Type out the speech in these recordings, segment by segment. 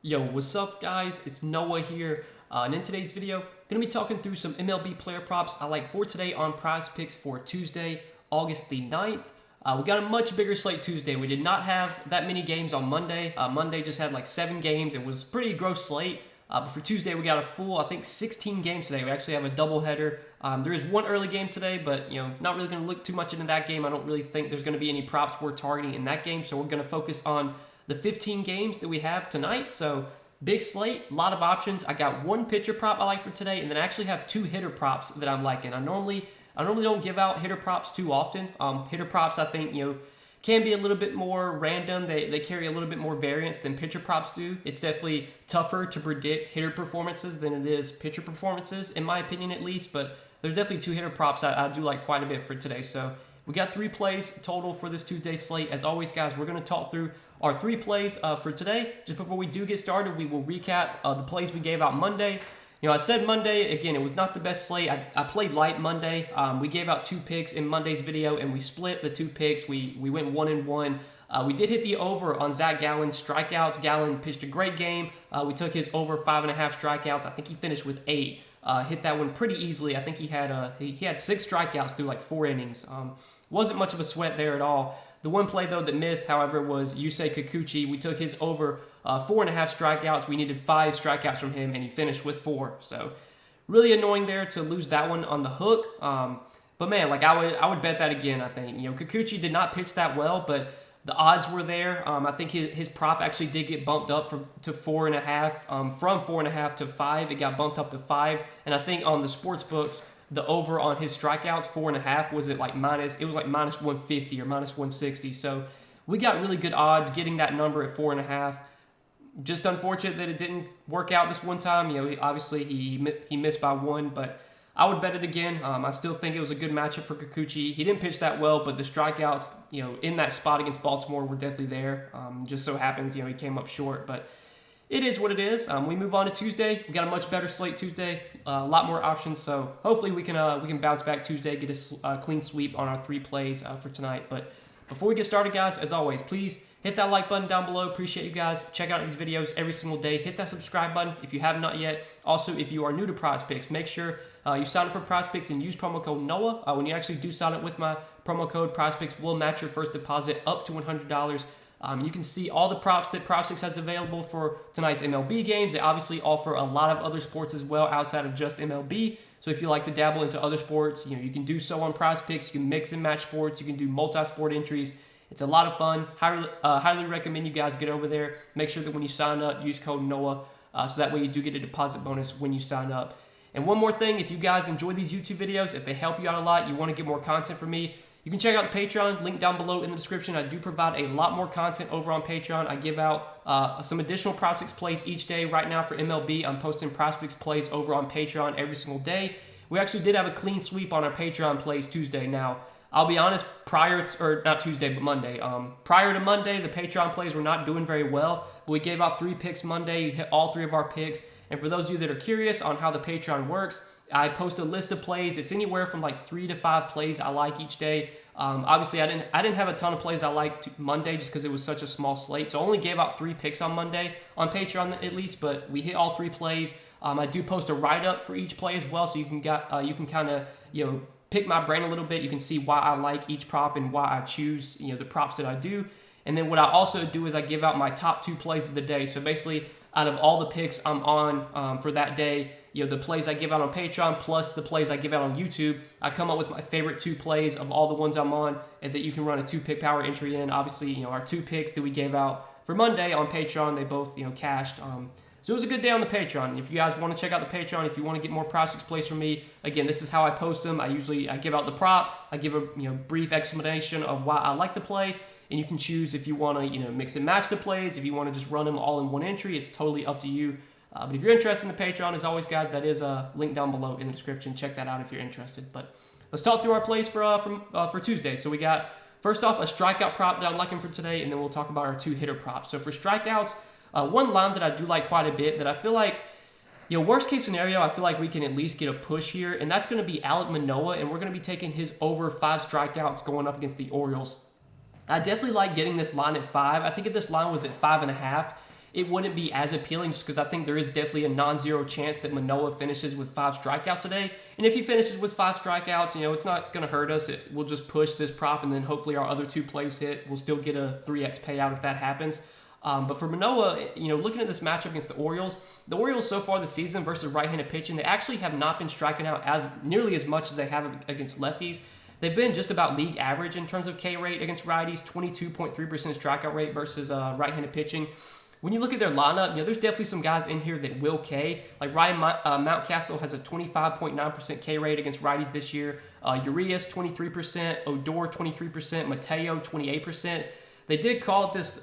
Yo, what's up guys? It's Noah here, and in today's video, going to be talking through some MLB player props I like for today on Prizepicks for Tuesday, August the 9th. We got a much bigger slate Tuesday. We did not have that many games on Monday. Monday just had like 7 games. It was a pretty gross slate. But for Tuesday, we got a full, I think, 16 games today. We actually have a doubleheader. There is one early game today, but not really going to look too much into that game. I don't really think there's going to be any props worth targeting in that game, so we're going to focus on the 15 games that we have tonight. So big slate, a lot of options. I got one pitcher prop I like for today, and then I actually have 2 hitter props that I'm liking. I normally don't give out hitter props too often. Hitter props, I think, can be a little bit more random. They carry a little bit more variance than pitcher props do. It's definitely tougher to predict hitter performances than it is pitcher performances, in my opinion at least. But there's definitely 2 hitter props I do like quite a bit for today. So we got 3 plays total for this Tuesday slate. As always, guys, we're going to talk through our 3 plays for today. Just before we do get started, we will recap the plays we gave out Monday. I said Monday, again, it was not the best slate. I played light Monday. We gave out 2 picks in Monday's video, and we split the 2 picks. We went 1-1. We did hit the over on Zach Gallen's strikeouts. Gallen pitched a great game. We took his over 5.5 strikeouts. I think he finished with 8. Hit that one pretty easily. I think he had 6 strikeouts through like 4 innings. Wasn't much of a sweat there at all. The one play, though, that missed, however, was Yusei Kikuchi. We took his over 4.5 strikeouts. We needed 5 strikeouts from him, and he finished with 4. So really annoying there to lose that one on the hook. But, man, like I would bet that again, I think. Kikuchi did not pitch that well, but the odds were there. I think his prop actually did get bumped up to 4.5. From 4.5 to 5, it got bumped up to 5. And I think on the sports books, the over on his strikeouts, 4.5, was it was like minus 150 or minus 160. So we got really good odds getting that number at 4.5. Just unfortunate that it didn't work out this one time. Obviously he missed by 1, but I would bet it again. I still think it was a good matchup for Kikuchi. He didn't pitch that well, but the strikeouts, in that spot against Baltimore were definitely there. Just so happens, he came up short, but it is what it is. We move on to Tuesday. We got a much better slate Tuesday, a lot more options. So hopefully we can bounce back Tuesday, get a clean sweep on our 3 plays for tonight. But before we get started, guys, as always, please hit that like button down below. Appreciate you guys. Check out these videos every single day. Hit that subscribe button if you have not yet. Also, if you are new to Prizepicks, make sure you sign up for Prizepicks and use promo code NOAH. When you actually do sign up with my promo code, Prizepicks will match your first deposit up to $100. You can see all the props that Prizepicks has available for tonight's MLB games. They obviously offer a lot of other sports as well outside of just MLB. So if you like to dabble into other sports, you can do so on Prizepicks. You can mix and match sports. You can do multi-sport entries. It's a lot of fun. Highly recommend you guys get over there. Make sure that when you sign up, use code NOAH, so that way you do get a deposit bonus when you sign up. And one more thing, if you guys enjoy these YouTube videos, if they help you out a lot, you want to get more content from me, you can check out the Patreon, link down below in the description. I do provide a lot more content over on Patreon. I give out some additional Prizepicks plays each day. Right now for MLB, I'm posting Prizepicks plays over on Patreon every single day. We actually did have a clean sweep on our Patreon plays Tuesday. Now, I'll be honest, not Tuesday, but Monday. Prior to Monday, the Patreon plays were not doing very well. But we gave out 3 picks Monday. We hit all 3 of our picks. And for those of you that are curious on how the Patreon works, I post a list of plays. It's anywhere from like 3 to 5 plays I like each day. Obviously, I didn't have a ton of plays I liked Monday just because it was such a small slate. So I only gave out 3 picks on Monday on Patreon at least, but we hit all 3 plays. I do post a write-up for each play as well, so you can kind of pick my brain a little bit. You can see why I like each prop and why I choose the props that I do. And then what I also do is I give out my top 2 plays of the day. So basically, out of all the picks I'm on for that day, the plays I give out on Patreon plus the plays I give out on YouTube, I come up with my favorite 2 plays of all the ones I'm on, and that you can run a 2-pick power entry in. Obviously, our 2 picks that we gave out for Monday on Patreon, they both cashed. So it was a good day on the Patreon. If you guys want to check out the Patreon, if you want to get more Prizepicks plays from me, again, this is how I post them. I give out the prop, I give a brief explanation of why I like the play, and you can choose if you want to mix and match the plays, if you want to just run them all in one entry. It's totally up to you. But if you're interested in the Patreon, as always, guys, that is a link down below in the description. Check that out if you're interested. But let's talk through our plays for Tuesday. So we got, first off, a strikeout prop that I'm liking for today, and then we'll talk about our 2 hitter props. So for strikeouts, one line that I do like quite a bit that I feel like, worst case scenario, I feel like we can at least get a push here, and that's going to be Alek Manoah, and we're going to be taking his over 5 strikeouts going up against the Orioles. I definitely like getting this line at 5. I think if this line was at 5.5, it wouldn't be as appealing just because I think there is definitely a non-zero chance that Manoah finishes with 5 strikeouts today. And if he finishes with 5 strikeouts, it's not going to hurt us. We'll just push this prop, and then hopefully our other 2 plays hit. We'll still get a 3x payout if that happens. But for Manoah, looking at this matchup against the Orioles so far this season versus right-handed pitching, they actually have not been striking out nearly as much as they have against lefties. They've been just about league average in terms of K rate against righties, 22.3% strikeout rate versus right-handed pitching. When you look at their lineup, there's definitely some guys in here that will K. Like Ryan Mountcastle has a 25.9% K rate against righties this year. Urias, 23%. Odor, 23%. Mateo, 28%. They did call it this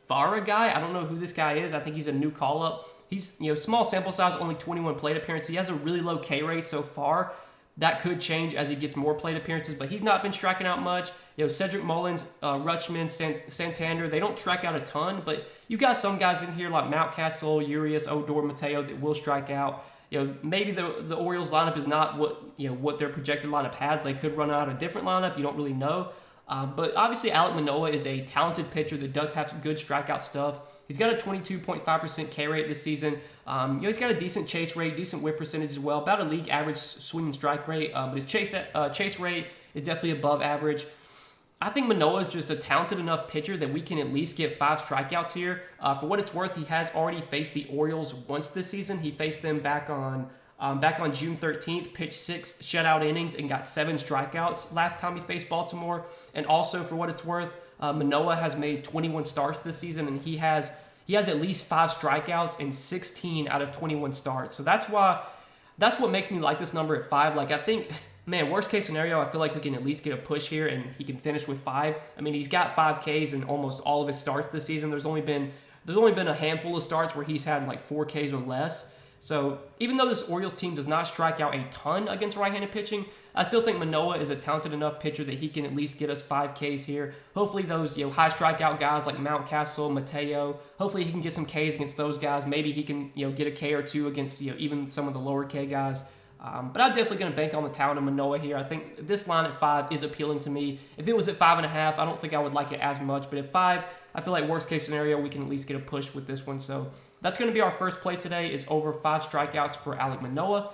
Vara guy. I don't know who this guy is. I think he's a new call-up. He's, small sample size, only 21 plate appearances. He has a really low K rate so far. That could change as he gets more plate appearances, but he's not been striking out much. Cedric Mullins, Rutschman, Santander, they don't strike out a ton, but you got some guys in here like Mountcastle, Urias, Odor, Mateo that will strike out. Maybe the Orioles lineup is not what their projected lineup has. They could run out a different lineup. You don't really know. But obviously, Alek Manoah is a talented pitcher that does have some good strikeout stuff. He's got a 22.5% K rate this season. He's got a decent chase rate, decent whip percentage as well, about a league average swing and strike rate. But his chase rate is definitely above average. I think Manoah is just a talented enough pitcher that we can at least get 5 strikeouts here. For what it's worth, he has already faced the Orioles once this season. He faced them back on June 13th, pitched 6 shutout innings and got 7 strikeouts last time he faced Baltimore. And also, for what it's worth, Manoah has made 21 starts this season, and he has at least 5 strikeouts in 16 out of 21 starts. So that's what makes me like this number at 5. Like, I think, man, worst case scenario, I feel like we can at least get a push here, and he can finish with 5. I mean, he's got 5 Ks in almost all of his starts this season. There's only been a handful of starts where he's had like 4 Ks or less. So even though this Orioles team does not strike out a ton against right-handed pitching, I still think Manoah is a talented enough pitcher that he can at least get us 5 Ks here. Hopefully those high strikeout guys like Mountcastle, Mateo, hopefully he can get some Ks against those guys. Maybe he can get a K or 2 against even some of the lower K guys. But I'm definitely going to bank on the talent of Manoah here. I think this line at 5 is appealing to me. If it was at 5.5, I don't think I would like it as much. But at 5, I feel like worst case scenario, we can at least get a push with this one. So that's going to be our first play today, is over 5 strikeouts for Alek Manoah.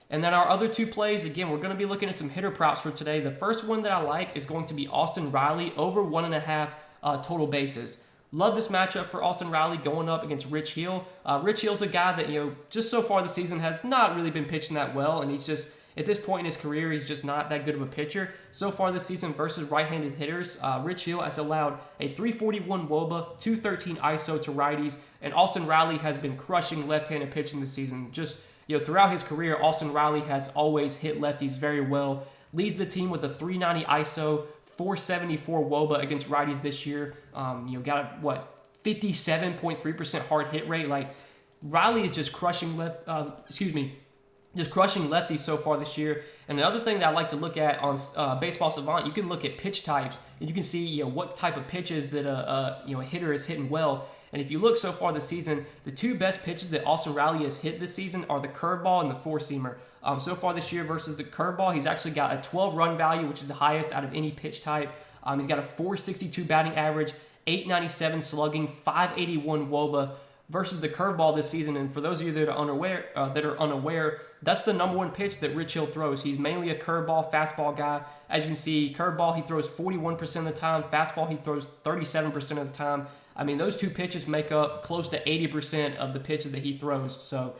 And then our other 2 plays, again, we're going to be looking at some hitter props for today. The first one that I like is going to be Austin Riley over 1.5 total bases. Love this matchup for Austin Riley going up against Rich Hill. Rich Hill's a guy that, just so far this season has not really been pitching that well, and he's just, at this point in his career, he's just not that good of a pitcher. So far this season versus right-handed hitters, Rich Hill has allowed a 341 WOBA, 213 ISO to righties, and Austin Riley has been crushing left-handed pitching this season. Just, throughout his career, Austin Riley has always hit lefties very well. Leads the team with a 390 ISO, 474 WOBA against righties this year. Got a 57.3% hard hit rate. Like, Riley is just crushing crushing lefties so far this year. And another thing that I like to look at on Baseball Savant, you can look at pitch types, and you can see what type of pitches that a hitter is hitting well. And if you look so far this season, the 2 best pitches that Austin Riley has hit this season are the curveball and the 4-seamer. So far this year versus the curveball, he's actually got a 12 run value, which is the highest out of any pitch type. He's got a 462 batting average, 897 slugging, 581 WOBA versus the curveball this season. And for those of you that are unaware, that's the number 1 pitch that Rich Hill throws. He's mainly a curveball, fastball guy. As you can see, curveball he throws 41% of the time. Fastball he throws 37% of the time. I mean, those 2 pitches make up close to 80% of the pitches that he throws. So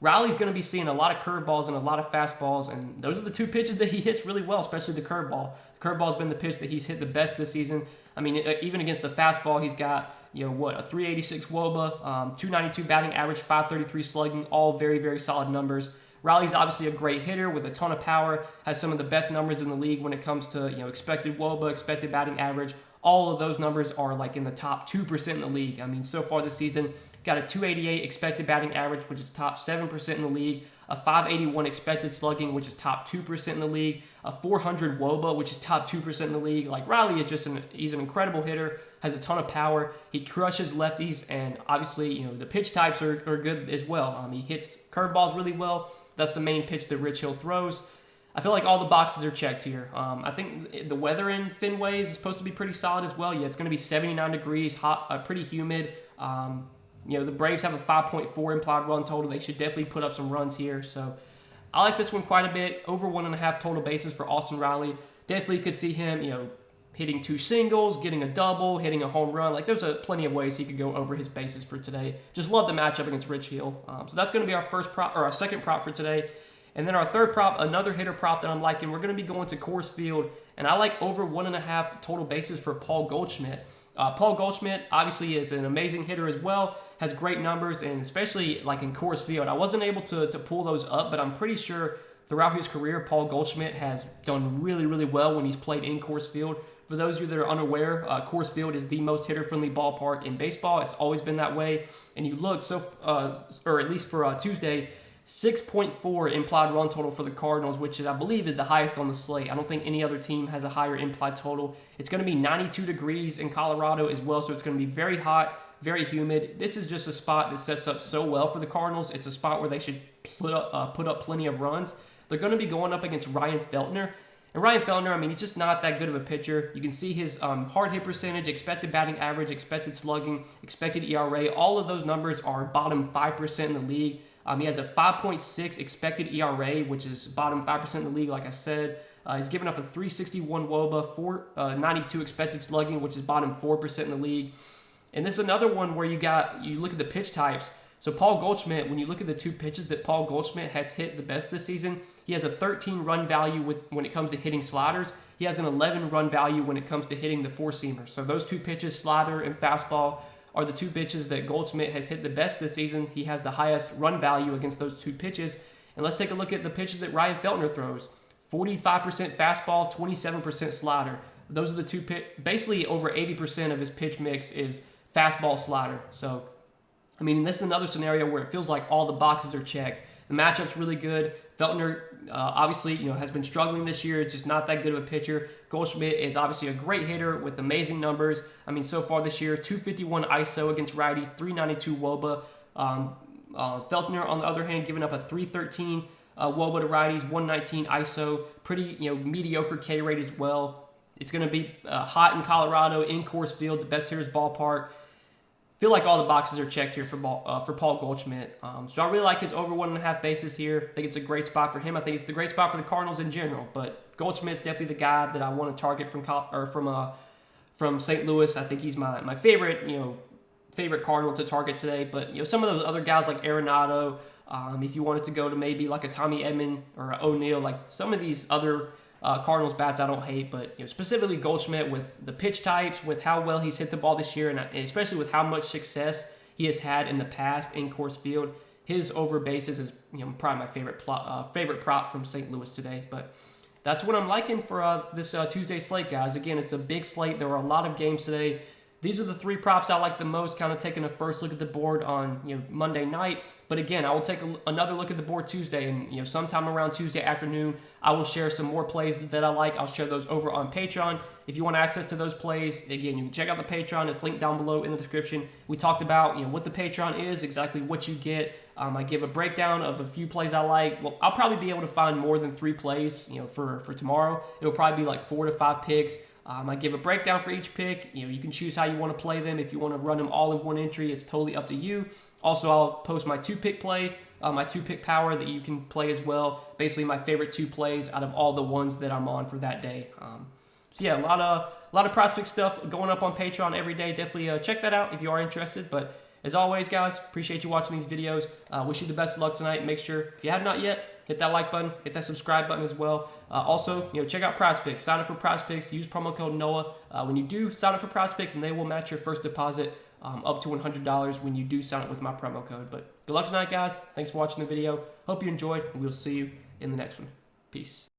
Riley's going to be seeing a lot of curveballs and a lot of fastballs, and those are the 2 pitches that he hits really well, especially the curveball. The curveball's been the pitch that he's hit the best this season. I mean, even against the fastball, he's got, a 386 WOBA, 292 batting average, 533 slugging, all very, very solid numbers. Riley's obviously a great hitter with a ton of power, has some of the best numbers in the league when it comes to, expected WOBA, expected batting average. All of those numbers are like in the top 2% in the league. I mean, so far this season, got a 288 expected batting average, which is top 7% in the league, a 581 expected slugging, which is top 2% in the league, a 400 WOBA, which is top 2% in the league. Like, Riley is just he's an incredible hitter, has a ton of power. He crushes lefties, and obviously, the pitch types are good as well. He hits curveballs really well. That's the main pitch that Rich Hill throws. I feel like all the boxes are checked here. I think the weather in Fenway is supposed to be pretty solid as well. Yeah, it's going to be 79 degrees, hot, pretty humid. the Braves have a 5.4 implied run total. They should definitely put up some runs here. So I like this one quite a bit. Over 1.5 total bases for Austin Riley. Definitely could see him, hitting 2 singles, getting a double, hitting a home run. Like, there's plenty of ways he could go over his bases for today. Just love the matchup against Rich Hill. So that's going to be our first prop, or our second prop for today. And then our third prop, another hitter prop that I'm liking. We're going to be going to Coors Field, and I like over 1.5 total bases for Paul Goldschmidt. Paul Goldschmidt obviously is an amazing hitter as well, has great numbers, and especially like in Coors Field. I wasn't able to pull those up, but I'm pretty sure throughout his career, Paul Goldschmidt has done really, really well when he's played in Coors Field. For those of you that are unaware, Coors Field is the most hitter-friendly ballpark in baseball. It's always been that way. And you look, or at least for Tuesday, 6.4 implied run total for the Cardinals, which I believe is the highest on the slate. I don't think any other team has a higher implied total. It's going to be 92 degrees in Colorado as well, so it's going to be very hot, very humid. This is just a spot that sets up so well for the Cardinals. It's a spot where they should put up plenty of runs. They're going to be going up against Ryan Feltner. And Ryan Feltner, I mean, he's just not that good of a pitcher. You can see his hard hit percentage, expected batting average, expected slugging, expected ERA. All of those numbers are bottom 5% in the league. He has a 5.6 expected ERA, which is bottom 5% in the league, like I said. He's given up a 361 WOBA, 492 expected slugging, which is bottom 4% in the league. And this is another one where you look at the pitch types. So Paul Goldschmidt, when you look at the 2 pitches that Paul Goldschmidt has hit the best this season, he has a 13 run value when it comes to hitting sliders. He has an 11 run value when it comes to hitting the 4-seamer. So those 2 pitches, slider and fastball, are the 2 pitches that Goldschmidt has hit the best this season. He has the highest run value against those 2 pitches. And let's take a look at the pitches that Ryan Feltner throws. 45% fastball, 27% slider. Those are the 2 basically over 80% of his pitch mix is fastball slider. So, I mean, this is another scenario where it feels like all the boxes are checked. The matchup's really good. Feltner, obviously, has been struggling this year. It's just not that good of a pitcher. Goldschmidt is obviously a great hitter with amazing numbers. I mean, so far this year, 251 ISO against righties, 392 WOBA. Feltner, on the other hand, giving up a 313 WOBA to righties, 119 ISO. Pretty, mediocre K rate as well. It's going to be hot in Colorado, in Coors Field, the best hitter's ballpark. Feel like all the boxes are checked here for Paul Goldschmidt. So I really like his over 1.5 bases here. I think it's a great spot for him. I think it's the great spot for the Cardinals in general. But Goldschmidt's definitely the guy that I want to target from St. Louis. I think he's my favorite favorite Cardinal to target today. But some of those other guys like Arenado, if you wanted to go to maybe like a Tommy Edman or O'Neill, like some of these other Cardinals bats I don't hate, but specifically Goldschmidt with the pitch types, with how well he's hit the ball this year, and especially with how much success he has had in the past in Coors Field, his over bases is probably my favorite prop from St. Louis today. But that's what I'm liking for this Tuesday slate, guys. Again, it's a big slate. There are a lot of games today. These are the 3 props I like the most, kind of taking a first look at the board on Monday night. But again, I will take another look at the board Tuesday, and sometime around Tuesday afternoon, I will share some more plays that I like. I'll share those over on Patreon. If you want access to those plays, again, you can check out the Patreon. It's linked down below in the description. We talked about what the Patreon is, exactly what you get. I give a breakdown of a few plays I like. Well, I'll probably be able to find more than 3 plays, for tomorrow. It'll probably be like 4 to 5 picks. I give a breakdown for each pick. You can choose how you want to play them. If you want to run them all in one entry, it's totally up to you. Also, I'll post my 2-pick play, my 2-pick power that you can play as well. Basically, my favorite 2 plays out of all the ones that I'm on for that day. So yeah, a lot of prospect stuff going up on Patreon every day. Definitely check that out if you are interested. But as always, guys, appreciate you watching these videos. Wish you the best of luck tonight. Make sure, if you have not yet, hit that like button, hit that subscribe button as well. Also, check out Prizepicks. Sign up for Prizepicks. Use promo code NOAH when you do sign up for Prizepicks, and they will match your first deposit up to $100 when you do sign up with my promo code. But good luck tonight, guys. Thanks for watching the video. Hope you enjoyed, and we'll see you in the next one. Peace.